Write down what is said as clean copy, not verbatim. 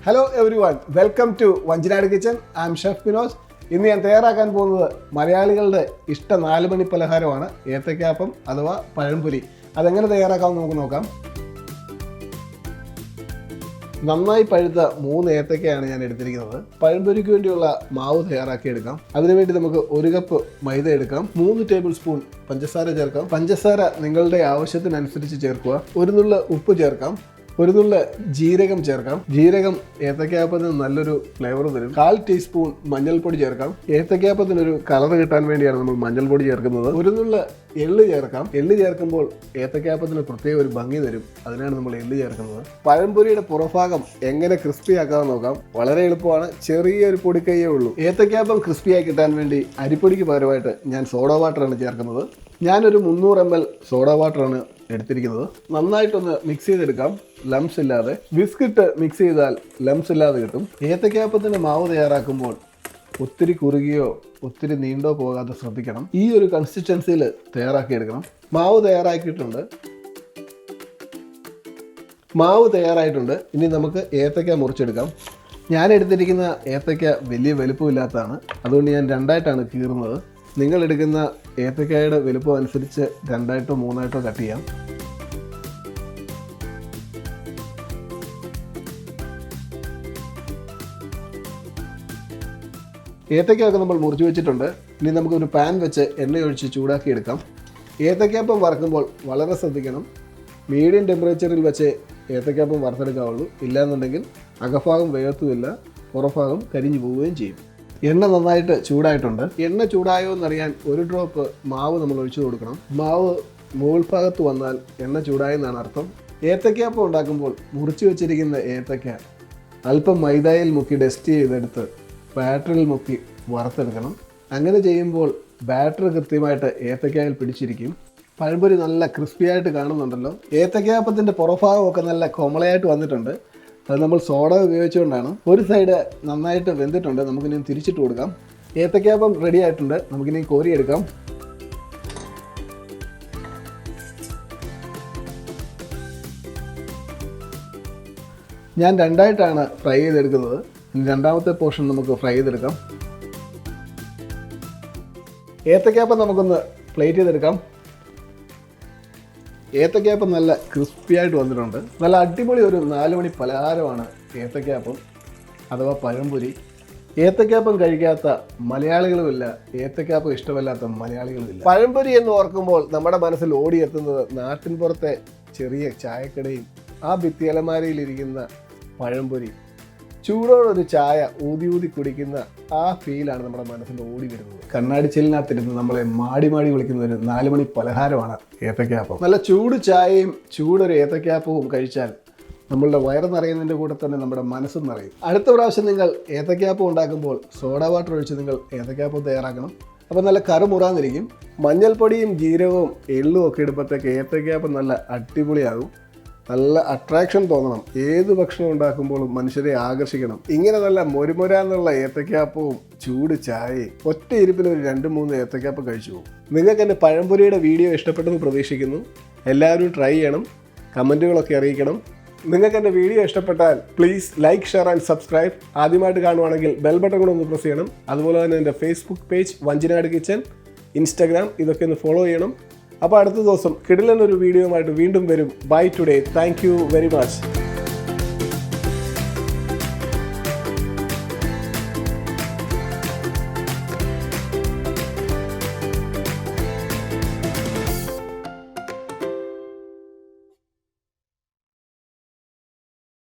Hello everyone, welcome to Vanchanad kitchen. I'm chef Vinod. ഇന്ന് ഞാൻ തയ്യാറാക്കാൻ പോകുന്നത് മലയാളികളുടെ ഇഷ്ട 4 മണി പലഹാരമാണ് ഏത്തയ്ക്കാപ്പം അഥവാ പഴംപൊരി. അതെങ്ങനെ തയ്യാറാക്കാമെന്ന് നമുക്ക് നോക്കാം. നന്നായി പഴുത്ത 3 ഏത്തയ്ക്കയാണ് ഞാൻ എടുത്തിരിക്കുന്നത്. പഴംപൊരിക്ക് വേണ്ടിയുള്ള മാവ് തയ്യാറാക്കിയെടുക്കാം. അതിനുവേണ്ടി നമുക്ക് 1 കപ്പ് മൈദ എടുക്കാം. 3 ടേബിൾ സ്പൂൺ പഞ്ചസാര ചേർക്കാം. പഞ്ചസാര നിങ്ങളുടെ ആവശ്യത്തിനനുസരിച്ച് ചേർക്കുക. 1 നുള്ള ഉപ്പ് ചേർക്കാം. 1 നുള്ള ജീരകം ചേർക്കാം. ജീരകം ഏത്തയ്ക്കാപ്പത്തിന് നല്ലൊരു ഫ്ലേവർ തരും. 1/4 ടീസ്പൂൺ മഞ്ഞൾപ്പൊടി ചേർക്കാം. ഏത്തയ്ക്കാപ്പത്തിനൊരു കളർ കിട്ടാൻ വേണ്ടിയാണ് നമ്മൾ മഞ്ഞൾപ്പൊടി ചേർക്കുന്നത്. 1 നുള്ള എള്ള് ചേർക്കാം. എള്ള് ചേർക്കുമ്പോൾ ഏത്തയ്ക്കാപ്പത്തിന് പ്രത്യേക ഒരു ഭംഗി തരും. അതിനാണ് നമ്മൾ എള്ള് ചേർക്കുന്നത്. പഴംപൊരിയുടെ പുറഭാഗം എങ്ങനെ ക്രിസ്പി ആക്കാമെന്ന് നോക്കാം. വളരെ എളുപ്പമാണ്. ചെറിയൊരു പൊടിക്കൈയേ ഉള്ളൂ. ഏത്തയ്ക്കാപ്പം ക്രിസ്പിയായി കിട്ടാൻ വേണ്ടി അരിപ്പൊടിക്ക് പകരമായിട്ട് ഞാൻ സോഡാ വാട്ടറാണ് ചേർക്കുന്നത്. ഞാനൊരു 300 ml സോഡാ വാട്ടറാണ് എടുത്തിരിക്കുന്നത്. നന്നായിട്ടൊന്ന് മിക്സ് ചെയ്തെടുക്കാം, ലംസ് ഇല്ലാതെ. ബിസ്ക്കറ്റ് മിക്സ് ചെയ്താൽ ലംസ് ഇല്ലാതെ കിട്ടും. ഏത്തയ്ക്കാപ്പത്തിൻ്റെ മാവ് തയ്യാറാക്കുമ്പോൾ ഒത്തിരി കുറുകിയോ ഒത്തിരി നീണ്ടോ പോകാതെ ശ്രദ്ധിക്കണം. ഈ ഒരു കൺസിസ്റ്റൻസിയിൽ തയ്യാറാക്കിയെടുക്കണം. മാവ് തയ്യാറായിട്ടുണ്ട്. ഇനി നമുക്ക് ഏത്തയ്ക്ക മുറിച്ചെടുക്കാം. ഞാൻ എടുത്തിരിക്കുന്ന ഏത്തയ്ക്ക വലിയ വലുപ്പമില്ലാത്തതാണ്. അതുകൊണ്ട് ഞാൻ 2ആയിട്ടാണ് കീറുന്നത്. നിങ്ങൾ എടുക്കുന്ന ഏത്തയ്ക്കായുടെ വലുപ്പം അനുസരിച്ച് 2ആയിട്ടോ 3ആയിട്ടോ കട്ട് ചെയ്യാം. ഏത്തയ്ക്കൊക്കെ നമ്മൾ മുറിച്ച് വെച്ചിട്ടുണ്ട്. ഇനി നമുക്കൊരു പാൻ വെച്ച് എണ്ണയൊഴിച്ച് ചൂടാക്കി എടുക്കാം. ഏത്തയ്ക്കാപ്പം വറക്കുമ്പോൾ വളരെ ശ്രദ്ധിക്കണം. മീഡിയം ടെമ്പറേച്ചറിൽ വെച്ച് ഏത്തയ്ക്കാപ്പം വറുത്തെടുക്കാവുള്ളൂ. ഇല്ലാന്നുണ്ടെങ്കിൽ അകഭാഗം വേഗത്തുമില്ല, പുറഭാഗം കരിഞ്ഞു പോവുകയും ചെയ്യും. എണ്ണ നന്നായിട്ട് ചൂടായിട്ടുണ്ട്. എണ്ണ ചൂടായോ എന്നറിയാൻ 1 ഡ്രോപ്പ് മാവ് നമ്മൾ ഒഴിച്ചു കൊടുക്കണം. മാവ് മുകൾ ഭാഗത്ത് വന്നാൽ എണ്ണ ചൂടായെന്നാണ് അർത്ഥം. ഏത്തയ്ക്കാപ്പം ഉണ്ടാക്കുമ്പോൾ മുറിച്ച് വെച്ചിരിക്കുന്ന ഏത്തയ്ക്ക അല്പം മൈദയിൽ മുക്കി ഡസ്റ്റ് ചെയ്തെടുത്ത് ബാറ്ററിൽ മുക്കി വറുത്തെടുക്കണം. അങ്ങനെ ചെയ്യുമ്പോൾ ബാറ്റർ കൃത്യമായിട്ട് ഏത്തയ്ക്കായിൽ പിടിച്ചിരിക്കും. പഴംപൊരി നല്ല ക്രിസ്പിയായിട്ട് കാണുന്നുണ്ടല്ലോ. ഏത്തയ്ക്കാപ്പത്തിൻ്റെ പുറഭാഗമൊക്കെ നല്ല കൊമളയായിട്ട് വന്നിട്ടുണ്ട്. അത് നമ്മൾ സോഡ ഉപയോഗിച്ചുകൊണ്ടാണ്. ഒരു സൈഡ് നന്നായിട്ട് വെന്തിട്ടുണ്ട്. നമുക്കിനി തിരിച്ചിട്ട് കൊടുക്കാം. ഏത്തയ്ക്കാപ്പം റെഡി ആയിട്ടുണ്ട്. നമുക്കിനി കോരിയെടുക്കാം. ഞാൻ 2ആയിട്ടാണ് ഫ്രൈ ചെയ്തെടുക്കുന്നത്. ഇനി 2ാമത്തെ പോർഷൻ നമുക്ക് ഫ്രൈ ചെയ്തെടുക്കാം. ഏത്തയ്ക്കാപ്പം നമുക്കൊന്ന് പ്ലേറ്റ് ചെയ്തെടുക്കാം. ഏത്തയ്ക്കാപ്പം നല്ല ക്രിസ്പിയായിട്ട് വന്നിട്ടുണ്ട്. നല്ല അടിപൊളി ഒരു 4 മണി പലഹാരമാണ് ഏത്തയ്ക്കാപ്പം അഥവാ പഴംപൊരി. ഏത്തയ്ക്കാപ്പം കഴിക്കാത്ത മലയാളികളുമില്ല, ഏത്തയ്ക്കാപ്പം ഇഷ്ടമല്ലാത്ത മലയാളികളുമില്ല. പഴംപൊരി എന്ന് ഓർക്കുമ്പോൾ നമ്മുടെ മനസ്സിൽ ഓടിയെത്തുന്നത് നാട്ടിൻ പുറത്തെ ചെറിയ ചായക്കടയും ആ ഭിത്തിയലമാരയിലിരിക്കുന്ന പഴംപൊരി, ചൂടോടൊരു ചായ ഊതി കുടിക്കുന്ന ആ ഫീലാണ് നമ്മുടെ മനസ്സിൽ ഓടി വരുന്നത്. കണ്ണാടി ചില്ലിനകത്തിരുന്ന് നമ്മളെ മാടി വിളിക്കുന്ന ഒരു 4 മണി പലഹാരമാണ് ഏത്തയ്ക്കാപ്പം. നല്ല ചൂട് ചായയും ചൂടൊരു ഏത്തയ്ക്കാപ്പവും കഴിച്ചാൽ നമ്മളുടെ വയറ് നിറയുന്നതിൻ്റെ കൂടെ തന്നെ നമ്മുടെ മനസ്സും നിറയും. അടുത്ത പ്രാവശ്യം നിങ്ങൾ ഏത്തയ്ക്കാപ്പം ഉണ്ടാക്കുമ്പോൾ സോഡാ വാട്ടർ ഒഴിച്ച് നിങ്ങൾ ഏത്തയ്ക്കാപ്പം തയ്യാറാക്കണം. അപ്പോൾ നല്ല കറുമുറാന്നിരിക്കും. മഞ്ഞൾപ്പൊടിയും ജീരകവും എള്ളും ഒക്കെ ഇടുമ്പോഴത്തേക്ക് ഏത്തയ്ക്കാപ്പം നല്ല അടിപൊളിയാകും. നല്ല അട്രാക്ഷൻ തോന്നണം. ഏത് ഭക്ഷണം ഉണ്ടാക്കുമ്പോഴും മനുഷ്യരെ ആകർഷിക്കണം. ഇങ്ങനെ നല്ല മൊരുമൊരാന്നുള്ള ഏത്തയ്ക്കാപ്പവും ചൂട് ചായയും ഒറ്റ ഇരിപ്പിൽ ഒരു 2-3 ഏത്തയ്ക്കാപ്പം കഴിച്ചു പോകും. നിങ്ങൾക്ക് എൻ്റെ പഴംപൊരിയുടെ വീഡിയോ ഇഷ്ടപ്പെട്ടെന്ന് പ്രതീക്ഷിക്കുന്നു. എല്ലാവരും ട്രൈ ചെയ്യണം, കമൻറ്റുകളൊക്കെ അറിയിക്കണം. നിങ്ങൾക്ക് എൻ്റെ വീഡിയോ ഇഷ്ടപ്പെട്ടാൽ please like, share and subscribe. ആദ്യമായിട്ട് കാണുവാണെങ്കിൽ ബെൽ ബട്ടൺ കൂടെ ഒന്ന് പ്രസ് ചെയ്യണം. അതുപോലെ തന്നെ എൻ്റെ Facebook page Vanchinad kitchen, Instagram ഇതൊക്കെ ഒന്ന് ഫോളോ ചെയ്യണം. അപ്പോൾ അടുത്ത ദിവസം കിടിലൻ ഒരു വീഡിയോയുമായിട്ട് വീണ്ടും വരും. Bye today. Thank you very much.